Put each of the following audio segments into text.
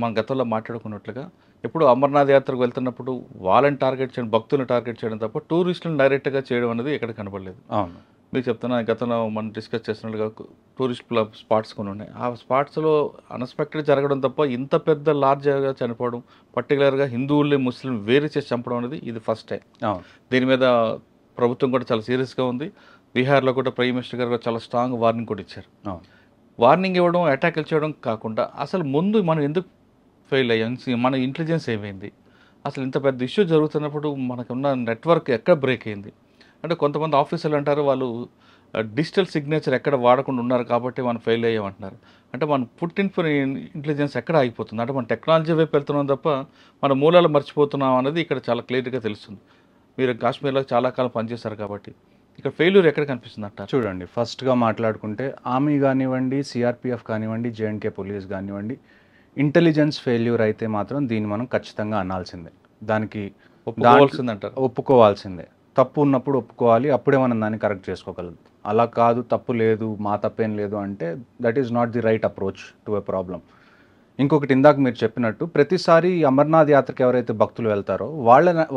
మన గతంలో మాట్లాడుకున్నట్లుగా ఎప్పుడు అమర్నాథ్ యాత్రకు వెళ్తున్నప్పుడు వాళ్ళని టార్గెట్ చేయడం, భక్తులను టార్గెట్ చేయడం తప్ప టూరిస్టులను డైరెక్ట్గా చేయడం అనేది ఎక్కడ కనపడలేదు. అవును. మీరు చెప్తున్నా గతంలో మనం డిస్కస్ చేసినట్లుగా టూరిస్ట్ స్పాట్స్ కొన్ని ఉన్నాయి. ఆ స్పాట్స్లో అన్ఎక్స్పెక్టెడ్ జరగడం తప్ప ఇంత పెద్ద లార్జ్గా చనిపోవడం, పర్టికులర్గా హిందువుల్ని ముస్లిం వేరు చేసి చంపడం అనేది ఇది ఫస్ట్ టైం. అవును. దీని మీద ప్రభుత్వం కూడా చాలా సీరియస్గా ఉంది. బీహార్లో కూడా ప్రైమ్ మినిస్టర్ గారు చాలా స్ట్రాంగ్ వార్నింగ్ కూడా ఇచ్చారు. అవును. వార్నింగ్ ఇవ్వడం, అటాకులు చేయడం కాకుండా అసలు ముందు మనం ఎందుకు ఫెయిల్ అయ్యాం, మన ఇంటెలిజెన్స్ ఏమైంది, అసలు ఇంత పెద్ద ఇష్యూ జరుగుతున్నప్పుడు మనకున్న నెట్వర్క్ ఎక్కడ బ్రేక్ అయింది అంటే కొంతమంది ఆఫీసర్లు అంటారు వాళ్ళు డిజిటల్ సిగ్నేచర్ ఎక్కడ వాడకుండా ఉన్నారు కాబట్టి మనం ఫెయిల్ అయ్యామంటున్నారు. అంటే మనం పుట్టిన ఇంటెలిజెన్స్ ఎక్కడ ఆగిపోతుంది అంటే మన టెక్నాలజీ వైపు వెళ్తున్నాం తప్ప మన మూలాలు మర్చిపోతున్నాం అనేది ఇక్కడ చాలా క్లియర్గా తెలుస్తుంది. మీరు కాశ్మీర్లో చాలా కాలం పనిచేశారు కాబట్టి ఇక్కడ ఫెయిల్యూర్ ఎక్కడ కనిపిస్తుంది అంటారు? చూడండి, ఫస్ట్గా మాట్లాడుకుంటే ఆర్మీ కానివ్వండి, సిఆర్పిఎఫ్ కానివ్వండి, జేఎండ్కే పోలీస్ కానివ్వండి, ఇంటెలిజెన్స్ ఫెయిల్యూర్ అయితే మాత్రం దీన్ని మనం ఖచ్చితంగా అనాల్సిందే. దానికి ఒప్పుకోవాల్సిందంటారు. ఒప్పుకోవాల్సిందే. తప్పు ఉన్నప్పుడు ఒప్పుకోవాలి, అప్పుడే మనం దాన్ని కరెక్ట్ చేసుకోగలదు. అలా కాదు, తప్పు లేదు, మా తప్పేం లేదు అంటే that is not the right approach to a problem. ఇంకొకటి, ఇందాక మీరు చెప్పినట్టు ప్రతిసారి అమర్నాథ్ యాత్రకు ఎవరైతే భక్తులు వెళ్తారో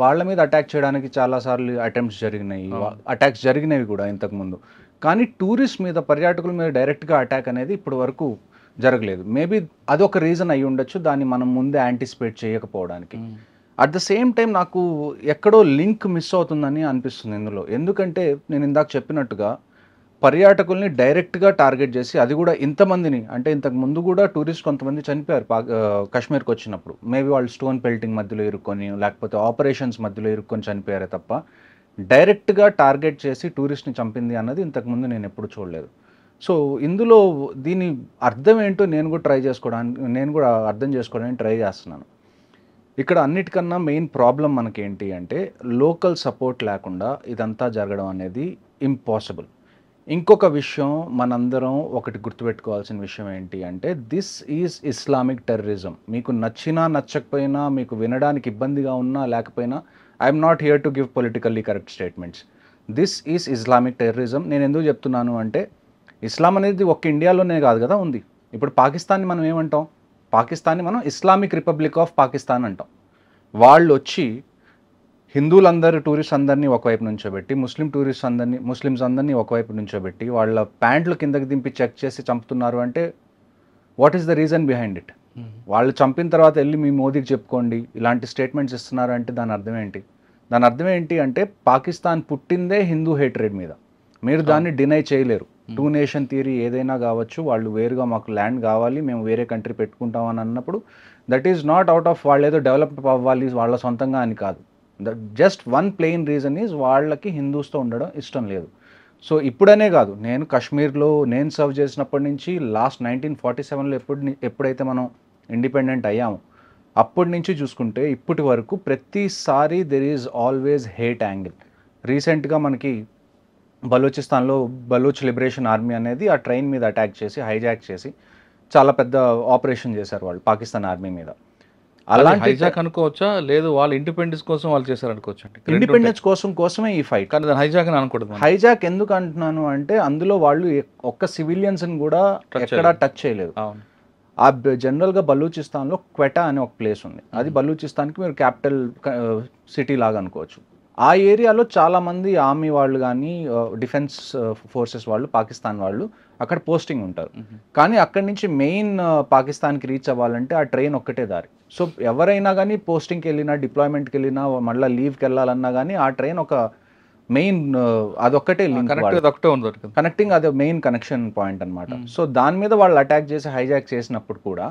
వాళ్ళ మీద అటాక్ చేయడానికి చాలాసార్లు అటెంప్ట్స్ జరిగినాయి, అటాక్స్ జరిగినవి కూడా ఇంతకుముందు. కానీ టూరిస్ట్ మీద, పర్యాటకుల మీద డైరెక్ట్గా అటాక్ అనేది ఇప్పటి వరకు జరగలేదు. మేబీ అదొక రీజన్ అయి ఉండొచ్చు, దాన్ని మనం ముందే యాంటిసిపేట్ చేయకపోవడానికి. అట్ ద సేమ్ టైం నాకు ఎక్కడో లింక్ మిస్ అవుతుందని అనిపిస్తుంది ఇందులో. ఎందుకంటే నేను ఇందాక చెప్పినట్టుగా పర్యాటకుల్ని డైరెక్ట్గా టార్గెట్ చేసి, అది కూడా ఇంతమందిని, అంటే ఇంతకు ముందు కూడా టూరిస్ట్ కొంతమంది చనిపోయారు కాశ్మీర్కి వచ్చినప్పుడు. మేబీ వాళ్ళు స్టోన్ పెల్టింగ్ మధ్యలో ఇరుక్కొని, లేకపోతే ఆపరేషన్స్ మధ్యలో ఇరుక్కొని చనిపోయారే తప్ప డైరెక్ట్గా టార్గెట్ చేసి టూరిస్ట్ని చంపింది అన్నది ఇంతకుముందు నేను ఎప్పుడు చూడలేదు. సో ఇందులో దీని అర్థం ఏంటో నేను కూడా అర్థం చేసుకోవడానికి ట్రై చేస్తున్నాను. ఇక్కడ అన్నిటికన్నా మెయిన్ ప్రాబ్లం మనకేంటి అంటే లోకల్ సపోర్ట్ లేకుండా ఇదంతా జరగడం అనేది ఇంపాసిబుల్. ఇంకొక విషయం మనందరం ఒకటి గుర్తుపెట్టుకోవాల్సిన విషయం ఏంటి అంటే దిస్ ఈజ్ ఇస్లామిక్ టెర్రరిజం. మీకు నచ్చినా నచ్చకపోయినా, మీకు వినడానికి ఇబ్బందిగా ఉన్నా లేకపోయినా, I'm not here to give politically correct statements. This is Islamic terrorism. నేను ఎందుకు చెప్తున్నాను అంటే ఇస్లాం అనేది ఒక్క ఇండియాలోనే కాదు కదా ఉంది. ఇప్పుడు పాకిస్తాన్ని మనం ఏమంటాం? పాకిస్తాన్ని మనం ఇస్లామిక్ రిపబ్లిక్ ఆఫ్ పాకిస్తాన్ అంటాం. వాళ్ళు వచ్చి హిందువులందరూ టూరిస్ట్ అందరినీ ఒకవైపు నుంచోబెట్టి, ముస్లిమ్స్ అందరినీ ఒకవైపు నుంచోబెట్టి వాళ్ళ ప్యాంట్లు కిందకి దింపి చెక్ చేసి చంపుతున్నారు అంటే what is the reason behind it? వాళ్ళు చంపిన తర్వాత వెళ్ళి మీ మోదీకి చెప్పుకోండి ఇలాంటి స్టేట్మెంట్స్ ఇస్తున్నారు అంటే దాని అర్థం ఏంటి? దాని అర్థం ఏంటి అంటే పాకిస్తాన్ పుట్టిందే హిందూ హేట్రేడ్ మీద. మీరు దాన్ని డినై చేయలేరు. టూ నేషన్ థియరీ ఏదైనా కావచ్చు, వాళ్ళు వేరుగా మాకు ల్యాండ్ కావాలి, మేము వేరే కంట్రీ పెట్టుకుంటాం అని అన్నప్పుడు that is not out of వాళ్ళు ఏదో డెవలప్ అవ్వాలి వాళ్ళ సొంతంగా అని కాదు. Just one plain reason is వాళ్ళకి హిందూస్తో ఉండడం ఇష్టం లేదు. సో ఇప్పుడనే కాదు, నేను కాశ్మీర్లో నేను సర్వ్ చేసినప్పటి నుంచి లాస్ట్ 1947లో ఎప్పుడైతే మనం ఇండిపెండెంట్ అయ్యామో అప్పటి నుంచి చూసుకుంటే ఇప్పటి వరకు ప్రతిసారి there is always hate angle. రీసెంట్గా మనకి బలూచిస్తాన్లో బలూచ్ లిబరేషన్ ఆర్మీ అనేది ఆ ట్రైన్ మీద అటాక్ చేసి హైజాక్ చేసి చాలా పెద్ద ఆపరేషన్ చేశారు వాళ్ళు పాకిస్తాన్ ఆర్మీ మీద. అలాంటి హైజాక్ అనుకోవచ్చా, లేదు వాళ్ళ ఇండిపెండెన్స్ కోసం వాళ్ళు చేశారు అనుకోవచ్చు? ఇండిపెండెన్స్ కోసమే ఈ ఫైట్. కానీ దాన్ని హైజాక్ అని అనకూడదు. హైజాక్ ఎందుకు అంటున్నాను అంటే అందులో వాళ్ళు ఒక్క సివిలియన్స్ని కూడా ఎక్కడా టచ్ చేయలేదు. ఆ జనరల్గా బలూచిస్తాన్లో క్వెటా అనే ఒక ప్లేస్ ఉంది. అది బలూచిస్తాన్కి మీరు క్యాపిటల్ సిటీ లాగా అనుకోవచ్చు. ఆ ఏరియాలో చాలామంది ఆర్మీ వాళ్ళు కానీ డిఫెన్స్ ఫోర్సెస్ వాళ్ళు, పాకిస్తాన్ వాళ్ళు అక్కడ పోస్టింగ్ ఉంటారు. కానీ అక్కడి నుంచి మెయిన్ పాకిస్తాన్కి రీచ్ అవ్వాలంటే ఆ ట్రైన్ ఒక్కటే దారి. సో ఎవరైనా కానీ పోస్టింగ్కి వెళ్ళినా, డిప్లాయ్మెంట్కి వెళ్ళినా, మళ్ళీ లీవ్కి వెళ్ళాలన్నా కానీ ఆ ట్రైన్ ఒక మెయిన్ అదొక్కటే లింక్, కనెక్టింగ్, అది మెయిన్ కనెక్షన్ పాయింట్ అనమాట. సో దాని మీద వాళ్ళు అటాక్ చేసి హైజాక్ చేసినప్పుడు కూడా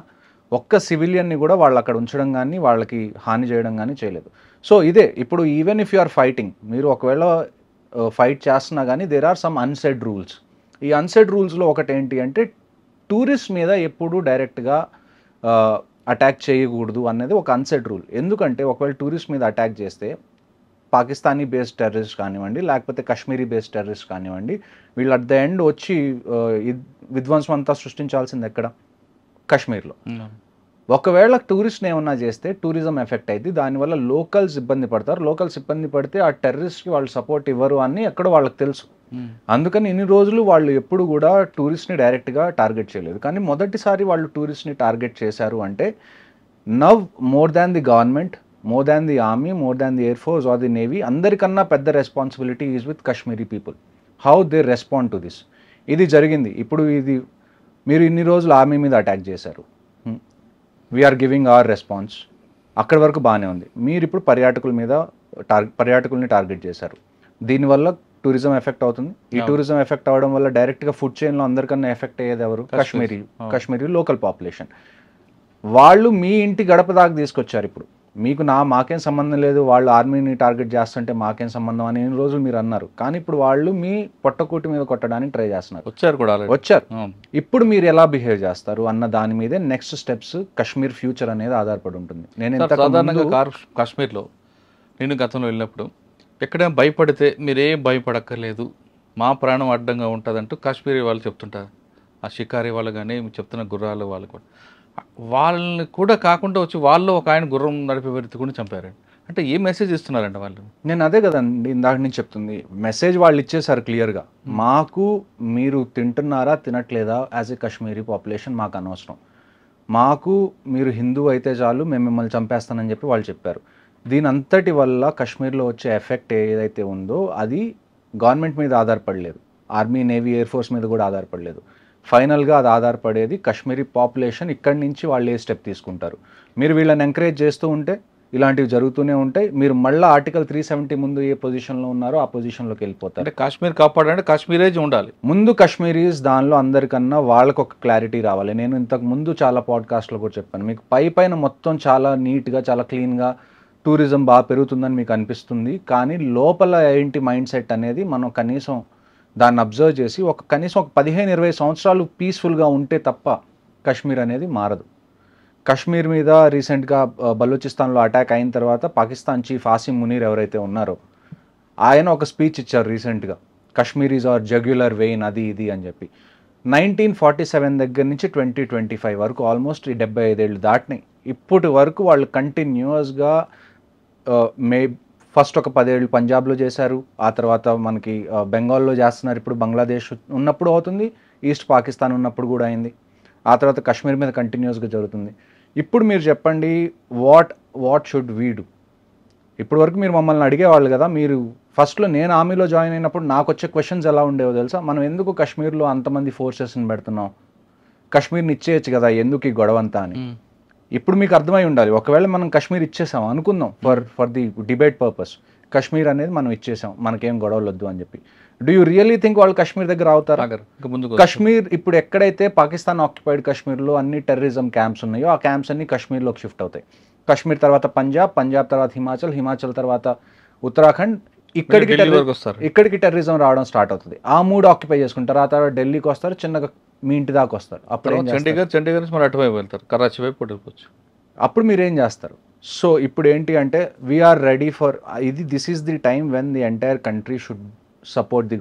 ఒక్క సివిలియన్ని కూడా వాళ్ళు అక్కడ ఉంచడం కానీ వాళ్ళకి హాని చేయడం కానీ చేయలేదు. సో ఇదే ఇప్పుడు even if you are fighting, మీరు ఒకవేళ ఫైట్ చేస్తున్నా కానీ there are some unsaid rules. ఈ అన్సెడ్ రూల్స్లో ఒకటి ఏంటి అంటే టూరిస్ట్ మీద ఎప్పుడూ డైరెక్ట్గా అటాక్ చేయకూడదు అనేది ఒక అన్సెడ్ రూల్. ఎందుకంటే ఒకవేళ టూరిస్ట్ మీద అటాక్ చేస్తే పాకిస్తానీ బేస్డ్ టెర్రరిస్ట్ కానివ్వండి, లేకపోతే కాశ్మీరీ బేస్డ్ టెర్రరిస్ట్ కానివ్వండి, వీళ్ళు అట్ ద ఎండ్ వచ్చి విధ్వంసం అంతా సృష్టించాల్సింది ఎక్కడ? కాశ్మీర్లో. ఒకవేళ టూరిస్ట్ని ఏమన్నా చేస్తే టూరిజం ఎఫెక్ట్ అయింది, దానివల్ల లోకల్స్ ఇబ్బంది పడతారు. లోకల్స్ ఇబ్బంది పడితే ఆ టెర్రరిస్ట్కి వాళ్ళు సపోర్ట్ ఇవ్వరు అని ఎక్కడో వాళ్ళకి తెలుసు. అందుకని ఇన్ని రోజులు వాళ్ళు ఎప్పుడు కూడా టూరిస్ట్ని డైరెక్ట్గా టార్గెట్ చేయలేదు. కానీ మొదటిసారి వాళ్ళు టూరిస్ట్ని టార్గెట్ చేశారు అంటే now more than the government, more than the army, more than the air force or the navy, అందరికన్నా పెద్ద responsibility is with Kashmiri people. How they respond to this. ఇది జరిగింది. ఇప్పుడు ఇది మీరు ఇన్ని రోజులు ఆర్మీ మీద అటాక్ చేశారు, వీఆర్ గివింగ్ అవర్ రెస్పాన్స్, అక్కడి వరకు బాగానే ఉంది. మీరు ఇప్పుడు పర్యాటకుల్ని టార్గెట్ చేశారు. దీనివల్ల టూరిజం ఎఫెక్ట్ అవుతుంది. ఈ టూరిజం ఎఫెక్ట్ అవ్వడం వల్ల డైరెక్ట్గా ఫుడ్ చైన్లో అందరికన్నా ఎఫెక్ట్ అయ్యేది ఎవరు? Kashmiri local population. వాళ్ళు మీ ఇంటి గడప దాకా తీసుకొచ్చారు. ఇప్పుడు మీకు మాకేం సంబంధం లేదు, వాళ్ళు ఆర్మీని టార్గెట్ చేస్తుంటే మాకేం సంబంధం అని ఎన్ని రోజులు మీరు అన్నారు. కానీ ఇప్పుడు వాళ్ళు మీ పొట్టకూటి మీద కొట్టడానికి ట్రై చేస్తున్నారు. వచ్చారు. ఇప్పుడు మీరు ఎలా బిహేవ్ చేస్తారు అన్న దాని మీదే నెక్స్ట్ స్టెప్స్ కాశ్మీర్ ఫ్యూచర్ అనేది ఆధారపడి ఉంటుంది. నేను సాధారణంగా కాశ్మీర్లో నేను గతంలో వెళ్ళినప్పుడు ఎక్కడైనా భయపడితే మీరేం భయపడక్కర్లేదు, మా ప్రాణం అడ్డంగా ఉంటుందంటూ కాశ్మీరీ వాళ్ళు చెప్తుంటారు. ఆ షికారీ వాళ్ళు కానీ చెప్తున్న గుర్రాలు వాళ్ళు కూడా, వాళ్ళని కూడా కాకుండా వచ్చి వాళ్ళు ఒక ఆయన గుర్రం నడిపే వ్యక్తి కూడా చంపారండి. అంటే ఏ మెసేజ్ ఇస్తున్నారండి వాళ్ళు? నేను అదే కదండి ఇందాక నుంచి చెప్తుంది. మెసేజ్ వాళ్ళు ఇచ్చేసారు క్లియర్గా, మాకు మీరు తింటున్నారా తినట్లేదా యాజ్ ఏ కాశ్మీరీ పాపులేషన్ మాకు అనవసరం, మాకు మీరు హిందూ అయితే చాలు, మేము మిమ్మల్ని చంపేస్తానని చెప్పి వాళ్ళు చెప్పారు. దీని అంతటి వల్ల కాశ్మీర్లో వచ్చే ఎఫెక్ట్ ఏదైతే ఉందో అది గవర్నమెంట్ మీద ఆధారపడలేదు, ఆర్మీ, నేవీ, ఎయిర్ ఫోర్స్ మీద కూడా ఆధారపడలేదు. ఫైనల్గా అది ఆధారపడేది కాశ్మీరీ పాపులేషన్. ఇక్కడి నుంచి వాళ్ళు ఏ స్టెప్ తీసుకుంటారు. మీరు వీళ్ళని ఎంకరేజ్ చేస్తూ ఉంటే ఇలాంటివి జరుగుతూనే ఉంటాయి. మీరు మళ్ళీ ఆర్టికల్ 370 ముందు ఏ పొజిషన్లో ఉన్నారో ఆ పొజిషన్లోకి వెళ్ళిపోతారు. అంటే కాశ్మీర్ కాపాడాలంటే కాశ్మీరేజ్ ఉండాలి. ముందు కాశ్మీరీస్ దానిలో అందరికన్నా వాళ్ళకు ఒక క్లారిటీ రావాలి. నేను ఇంతకు ముందు చాలా పాడ్కాస్ట్లో కూడా చెప్పాను, మీకు పైన మొత్తం చాలా నీట్గా చాలా క్లీన్గా టూరిజం బాగా పెరుగుతుందని మీకు అనిపిస్తుంది, కానీ లోపల ఏంటి మైండ్ సెట్ అనేది మనం కనీసం దాన్ని అబ్జర్వ్ చేసి కనీసం ఒక 15-20 సంవత్సరాలు పీస్ఫుల్గా ఉంటే తప్ప కాశ్మీర్ అనేది మారదు. కాశ్మీర్ మీద రీసెంట్గా బలూచిస్తాన్లో అటాక్ అయిన తర్వాత పాకిస్తాన్ చీఫ్ ఆసిమ్ మునీర్ ఎవరైతే ఉన్నారో ఆయన ఒక స్పీచ్ ఇచ్చారు రీసెంట్గా, కాశ్మీర్ ఈజ్ అవర్ జగ్యులర్ వెయిన్ అది ఇది అని చెప్పి. 1947 దగ్గర నుంచి 2025 వరకు ఆల్మోస్ట్ 75 ఏళ్ళు దాటినాయి. ఇప్పటి వరకు వాళ్ళు కంటిన్యూస్గా ఫస్ట్ ఒక 10 ఏళ్ళు పంజాబ్లో చేశారు, ఆ తర్వాత మనకి బెంగాల్లో చేస్తున్నారు, ఇప్పుడు బంగ్లాదేశ్ ఉన్నప్పుడు అవుతుంది, ఈస్ట్ పాకిస్తాన్ ఉన్నప్పుడు కూడా అయింది, ఆ తర్వాత కాశ్మీర్ మీద కంటిన్యూస్గా జరుగుతుంది. ఇప్పుడు మీరు చెప్పండి, వాట్ షుడ్ వీ డూ? ఇప్పటి వరకు మీరు మమ్మల్ని అడిగేవాళ్ళు కదా, మీరు ఫస్ట్లో నేను ఆర్మీలో జాయిన్ అయినప్పుడు నాకు వచ్చే క్వశ్చన్స్ ఎలా ఉండేవో తెలుసా? మనం ఎందుకు కాశ్మీర్లో అంతమంది ఫోర్సెస్ని పెడుతున్నాం, కాశ్మీర్ని ఇచ్చేయచ్చు కదా, ఎందుకు ఈ గొడవంతా అని. ఇప్పుడు మీకు అర్థమై ఉండాలి, ఒకవేళ మనం కాశ్మీర్ ఇచ్చేసాం అనుకుందాం for the debate purpose, Kashmir అనేది మనం ఇచ్చేసాం, మనకేం గొడవలు వద్దు అని చెప్పి. డూ యూ రియలీ థింక్ వాళ్ళు కాశ్మీర్ దగ్గర అవుతారు? కాశ్మీర్ ఇప్పుడు ఎక్కడైతే పాకిస్తాన్ ఆక్యుపైడ్ కాశ్మీర్లో అన్ని టెర్రరిజం క్యాంప్స్ ఉన్నాయో ఆ క్యాంప్స్ అన్ని కాశ్మీర్లోకి షిఫ్ట్ అవుతాయి. కాశ్మీర్ తర్వాత పంజాబ్ తర్వాత హిమాచల్ తర్వాత ఉత్తరాఖండ్, ఇక్కడికి టెర్రరిజం రావడం స్టార్ట్ అవుతుంది. ఆ 3 ఆక్యుపై చేసుకుంటారు, ఆ తర్వాత ఢిల్లీకి వస్తారు, చిన్నగా మీ ఇంటి దాకా వస్తారు, అప్పుడు అప్పుడు మీరు ఏం చేస్తారు? సో ఇప్పుడు ఏంటి అంటే వీఆర్ రెడీ ఫర్ ఇది. This is the time when the entire country should support the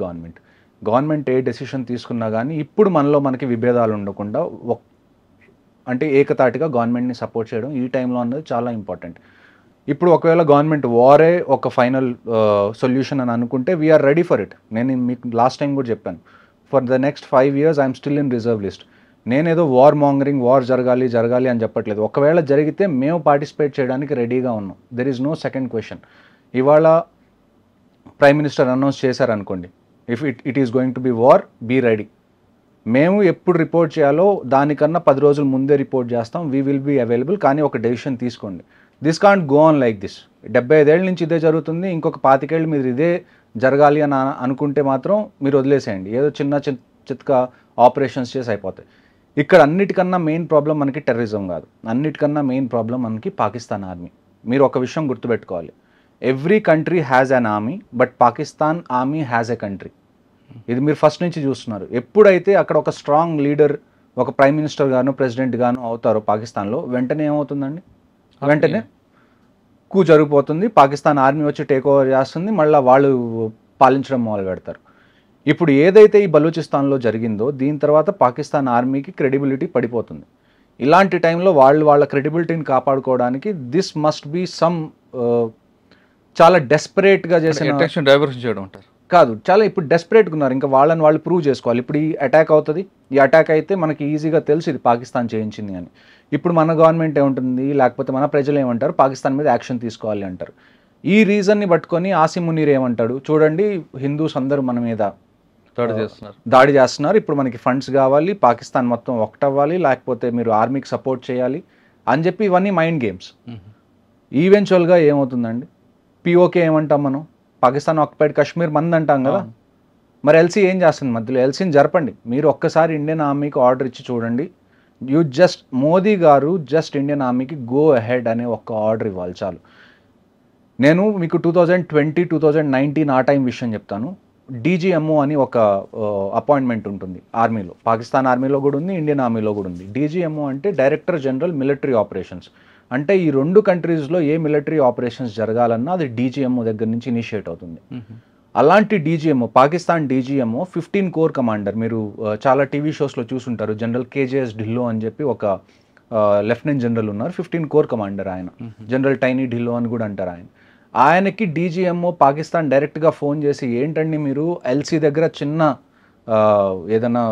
government A decision తీసుకున్నా కానీ ఇప్పుడు మనకి విభేదాలు ఉండకుండా అంటే ఏకతాటిగా గవర్నమెంట్ని సపోర్ట్ చేయడం ఈ టైంలో అన్నది చాలా ఇంపార్టెంట్. ఇప్పుడు ఒకవేళ గవర్నమెంట్ వారే ఒక ఫైనల్ సొల్యూషన్ అని అనుకుంటే వీఆర్ రెడీ ఫర్ ఇట్. నేను మీకు లాస్ట్ టైం కూడా చెప్పాను, for the next 5 years I'm still in reserve list. నేనేదో వార్ జరగాలి అని చెప్పట్లేదు. ఒకవేళ జరిగితే మేము పార్టిసిపేట్ చేయడానికి రెడీగా ఉన్నాం. There is no second question. ఇవాళ ప్రైమ్ మినిస్టర్ అనౌన్స్ చేశారనుకోండి, if it is going to be war, be ready. మేము ఎప్పుడు రిపోర్ట్ చేయాలో దానికన్నా 10 రోజుల ముందే రిపోర్ట్ చేస్తాం, వీ విల్ బీ అవైలబుల్. కానీ ఒక డెసిషన్ తీసుకోండి. This can't go on like this. 75 ఏళ్ళ నుంచి ఇదే జరుగుతుంది, ఇంకొక 25 ఏళ్ళు మీరు ఇదే జరగాలి అని అనుకుంటే మాత్రం మీరు వదిలేసేయండి. ఏదో చిత్క ఆపరేషన్స్ చేసి అయిపోతాయి. ఇక్కడ అన్నిటికన్నా మెయిన్ ప్రాబ్లం మనకి టెర్రరిజం కాదు, అన్నిటికన్నా మెయిన్ ప్రాబ్లం మనకి పాకిస్తాన్ ఆర్మీ. మీరు ఒక విషయం గుర్తుపెట్టుకోవాలి, every country has an army, but Pakistan army has a country. ఇది మీరు ఫస్ట్ నుంచి చూస్తున్నారు. ఎప్పుడైతే అక్కడ ఒక స్ట్రాంగ్ లీడర్, ఒక ప్రైమ్ మినిస్టర్ గాను ప్రెసిడెంట్ గాను అవుతారో పాకిస్తాన్లో, వెంటనే ఏమవుతుందండి? వెంటనే జరిగిపోతుంది, పాకిస్తాన్ ఆర్మీ వచ్చి టేక్ ఓవర్ చేస్తుంది, మళ్ళీ వాళ్ళు పాలించడం మొదలు పెడతారు. ఇప్పుడు ఏదైతే ఈ బలూచిస్తాన్లో జరిగిందో దీని తర్వాత పాకిస్తాన్ ఆర్మీకి క్రెడిబిలిటీ పడిపోతుంది. ఇలాంటి టైంలో వాళ్ళ క్రెడిబిలిటీని కాపాడుకోవడానికి దిస్ మస్ట్ బీ సమ్ చాలా డెస్పరేట్గా చేసిన డైవర్షన్ చేయడం అంటారు. కాదు, చాలా ఇప్పుడు డెస్పరేట్గా ఉన్నారు, ఇంకా వాళ్ళని వాళ్ళు ప్రూవ్ చేసుకోవాలి. ఇప్పుడు ఈ అటాక్ అవుతుంది, ఈ అటాక్ అయితే మనకి ఈజీగా తెలుసు ఇది పాకిస్తాన్ చేయించింది అని. ఇప్పుడు మన గవర్నమెంట్ ఏముంటుంది, లేకపోతే మన ప్రజలు ఏమంటారు, పాకిస్తాన్ మీద యాక్షన్ తీసుకోవాలి అంటారు. ఈ రీజన్ని పట్టుకొని ఆసిమ్ మునీర్ ఏమంటాడు, చూడండి హిందూస్ అందరూ మన మీద దాడి చేస్తున్నారు, ఇప్పుడు మనకి ఫండ్స్ కావాలి, పాకిస్తాన్ మొత్తం ఒకటవ్వాలి, లేకపోతే మీరు ఆర్మీకి సపోర్ట్ చేయాలి అని చెప్పి ఇవన్నీ మైండ్ గేమ్స్. ఈవెన్చువల్గా ఏమవుతుందండి, పిఓకే ఏమంటాం మనం, పాకిస్తాన్ ఆక్యుపైడ్ కాశ్మీర్ మంది అంటాం కదా, మరి ఎల్సీ ఏం చేస్తుంది మధ్యలో? ఎల్సీని జరపండి. మీరు ఒక్కసారి ఇండియన్ ఆర్మీకి ఆర్డర్ ఇచ్చి చూడండి. మోదీ గారు జస్ట్ ఇండియన్ ఆర్మీకి గో అహెడ్ అనే ఒక ఆర్డర్ ఇవ్వాలి చాలు. నేను మీకు 2020, 2019 ఆ టైం విషయం చెప్తాను. డీజీఎంఓ అని ఒక అపాయింట్మెంట్ ఉంటుంది ఆర్మీలో, పాకిస్తాన్ ఆర్మీలో కూడా ఉంది, ఇండియన్ ఆర్మీలో కూడా ఉంది. డీజీఎంఓ అంటే డైరెక్టర్ జనరల్ మిలిటరీ ఆపరేషన్స్. అంటే ఈ రెండు కంట్రీస్లో ఏ మిలిటరీ ఆపరేషన్స్ జరగాలన్నా అది డీజీఎంఓ దగ్గర నుంచి ఇనిషియేట్ అవుతుంది. అలాంటి DGMO, Pakistan DGMO 15 core commander, మీరు చాలా టీవీ షోస్లో చూసుంటారు, జనరల్ కేజేఎస్ ఢిల్లో అని చెప్పి ఒక లెఫ్టినెంట్ జనరల్ ఉన్నారు, 15 కోర్ కమాండర్ ఆయన, జనరల్ టైనీ ఢిల్లో అని కూడా అంటారు ఆయన. ఆయనకి డీజీఎంఓ పాకిస్తాన్ డైరెక్ట్గా ఫోన్ చేసి, ఏంటండి మీరు ఎల్సీ దగ్గర చిన్న ఏదైనా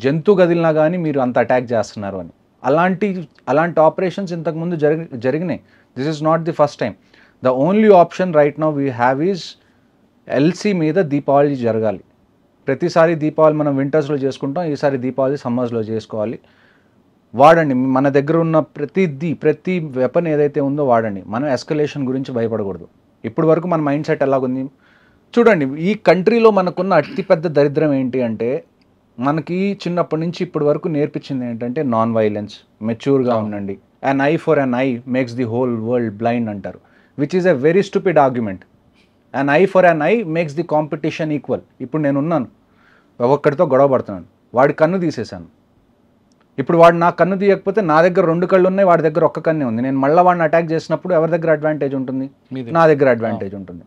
జంతువు కదిలినా కానీ మీరు అంత అటాక్ చేస్తున్నారు అని. అలాంటి ఆపరేషన్స్ ఇంతకుముందు జరిగినాయి. This is not the first time. The only option right now we have is LC మీద దీపావళి జరగాలి. ప్రతిసారి దీపావళి మనం వింటర్స్లో చేసుకుంటాం, ఈసారి దీపావళి సమ్మర్స్లో చేసుకోవాలి. వాడండి, మన దగ్గర ఉన్న ప్రతి వెపన్ ఏదైతే ఉందో వాడండి. మనం ఎస్కలేషన్ గురించి భయపడకూడదు. ఇప్పుడు వరకు మన మైండ్ సెట్ ఎలాగుంది చూడండి. ఈ కంట్రీలో మనకున్న అతిపెద్ద దరిద్రం ఏంటి అంటే, మనకి చిన్నప్పటి నుంచి ఇప్పటి వరకు నేర్పించింది ఏంటంటే నాన్ వైలెన్స్, మెచ్యూర్గా ఉండండి. An eye for an eye makes the whole world blind అంటారు, which is a very stupid argument. An eye for an eye makes the competition equal. ఇప్పుడు నేనున్నాను, ఒక్కడితో గొడవ పడుతున్నాను, వాడి కన్ను తీసేశాను. ఇప్పుడు వాడు నా కన్ను తీయకపోతే నా దగ్గర 2 కళ్ళు ఉన్నాయి, వాడి దగ్గర ఒక్క కన్నే ఉంది. నేను మళ్ళీ వాడిని అటాక్ చేసినప్పుడు ఎవరి దగ్గర అడ్వాంటేజ్ ఉంటుంది? నా దగ్గర అడ్వాంటేజ్ ఉంటుంది.